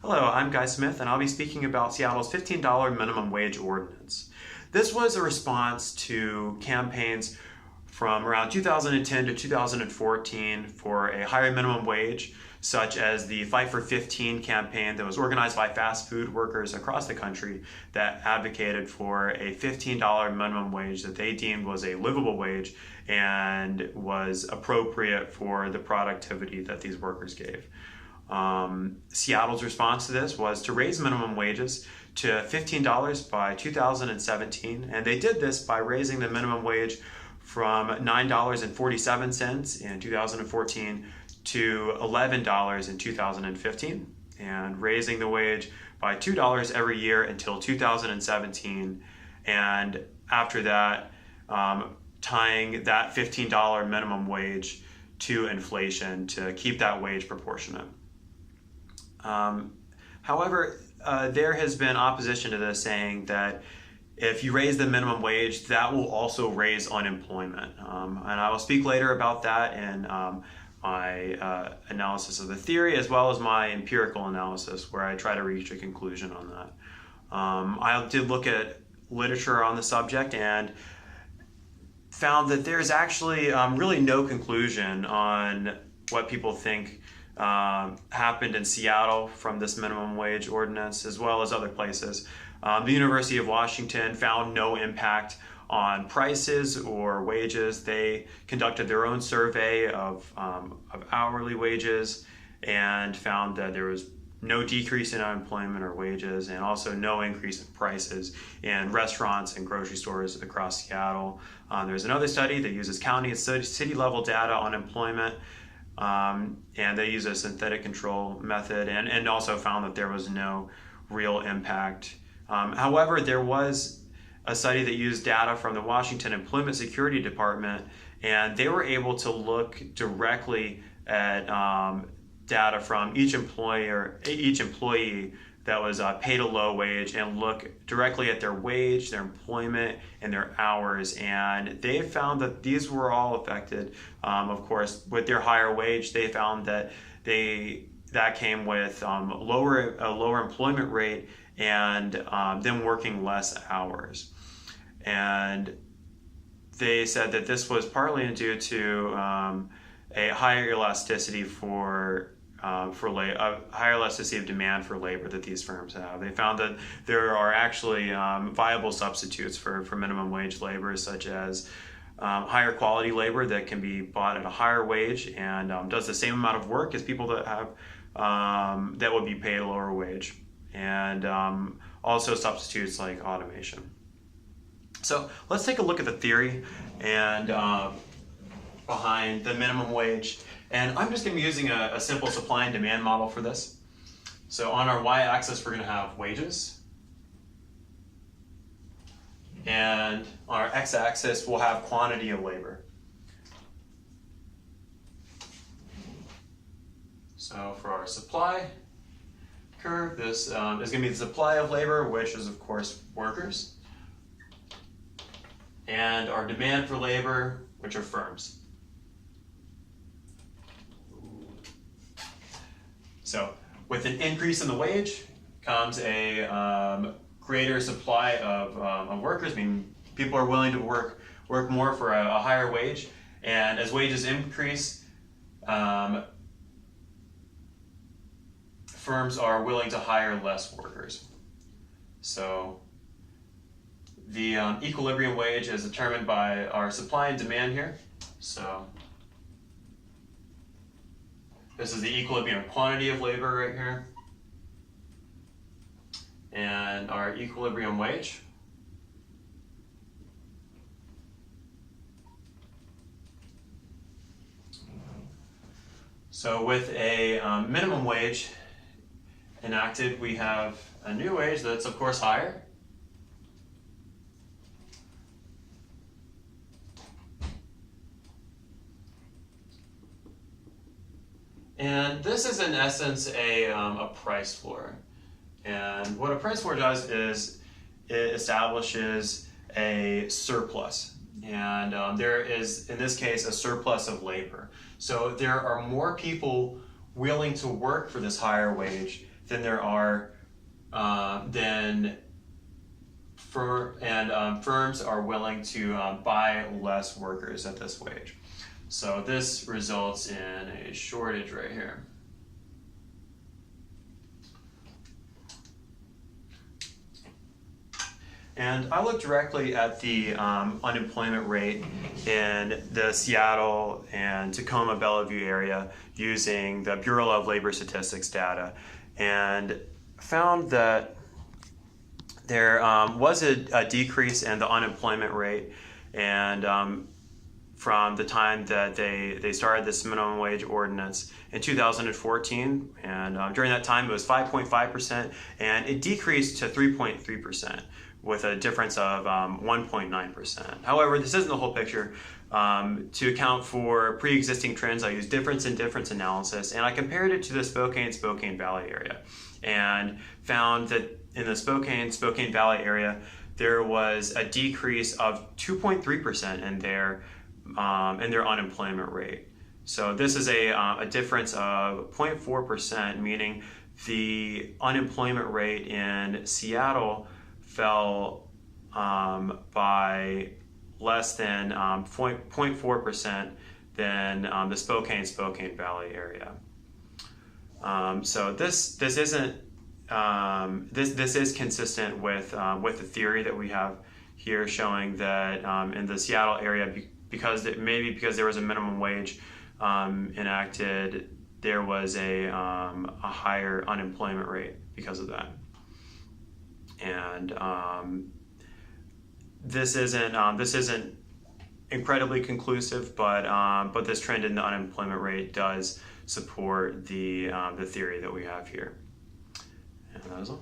Hello, I'm Guy Smith, and I'll be speaking about Seattle's $15 minimum wage ordinance. This was a response to campaigns from around 2010 to 2014 for a higher minimum wage, such as the Fight for 15 campaign that was organized by fast food workers across the country that advocated for a $15 minimum wage that they deemed was a livable wage and was appropriate for the productivity that these workers gave. Seattle's response to this was to raise minimum wages to $15 by 2017, and they did this by raising the minimum wage from $9.47 in 2014 to $11 in 2015, and raising the wage by $2 every year until 2017, and after that, tying that $15 minimum wage to inflation to keep that wage proportionate. However, there has been opposition to this, saying that if you raise the minimum wage, that will also raise unemployment. And I will speak later about that in my analysis of the theory, as well as my empirical analysis, where I try to reach a conclusion on that. I did look at literature on the subject and found that there's actually really no conclusion on what people think happened in Seattle from this minimum wage ordinance, as well as other places. The University of Washington found no impact on prices or wages. They conducted their own survey of hourly wages and found that there was no decrease in unemployment or wages, and also no increase in prices in restaurants and grocery stores across Seattle. There's another study that uses county and city level data on employment, and they use a synthetic control method, and also found that there was no real impact. However, there was a study that used data from the Washington Employment Security Department, and they were able to look directly at data from each employee that was paid a low wage, and look directly at their wage, their employment, and their hours. And they found that these were all affected. Of course, with their higher wage, they found that that came with a lower employment rate and them working less hours. And they said that this was partly due to a higher elasticity higher elasticity of demand for labor that these firms have. They found that there are actually viable substitutes for minimum wage labor, such as higher quality labor that can be bought at a higher wage and does the same amount of work as people that have that would be paid a lower wage, and also substitutes like automation. So let's take a look at the theory and behind the minimum wage. And I'm just going to be using a simple supply and demand model for this. So on our y-axis, we're going to have wages. And on our x-axis, we'll have quantity of labor. So for our supply curve, this is going to be the supply of labor, which is, of course, workers. And our demand for labor, which are firms. So with an increase in the wage comes a greater supply of workers, meaning people are willing to work more for a higher wage. And as wages increase, firms are willing to hire less workers. So the equilibrium wage is determined by our supply and demand here. So this is the equilibrium quantity of labor right here, and our equilibrium wage. So with a minimum wage enacted, we have a new wage that's, of course, higher. And this is, in essence, a price floor. And what a price floor does is it establishes a surplus. And there is, in this case, a surplus of labor. So there are more people willing to work for this higher wage than there are firms are willing to buy less workers at this wage. So this results in a shortage right here. And I looked directly at the unemployment rate in the Seattle and Tacoma Bellevue area using the Bureau of Labor Statistics data, and found that there was a decrease in the unemployment rate, and from the time that they started this minimum wage ordinance in 2014, and during that time it was 5.5%, and it decreased to 3.3%. with a difference of 1.9%. However, this isn't the whole picture. To account for pre-existing trends, I used difference in difference analysis, and I compared it to the Spokane Valley area, and found that in the Spokane Valley area, there was a decrease of 2.3% in their unemployment rate. So this is a difference of 0.4%, meaning the unemployment rate in Seattle fell by less than 0.4% than the Spokane Valley area. So this isn't this is consistent with the theory that we have here, showing that in the Seattle area, because there was a minimum wage enacted, there was a higher unemployment rate because of that. And this isn't incredibly conclusive, but this trend in the unemployment rate does support the theory that we have here. And that is all.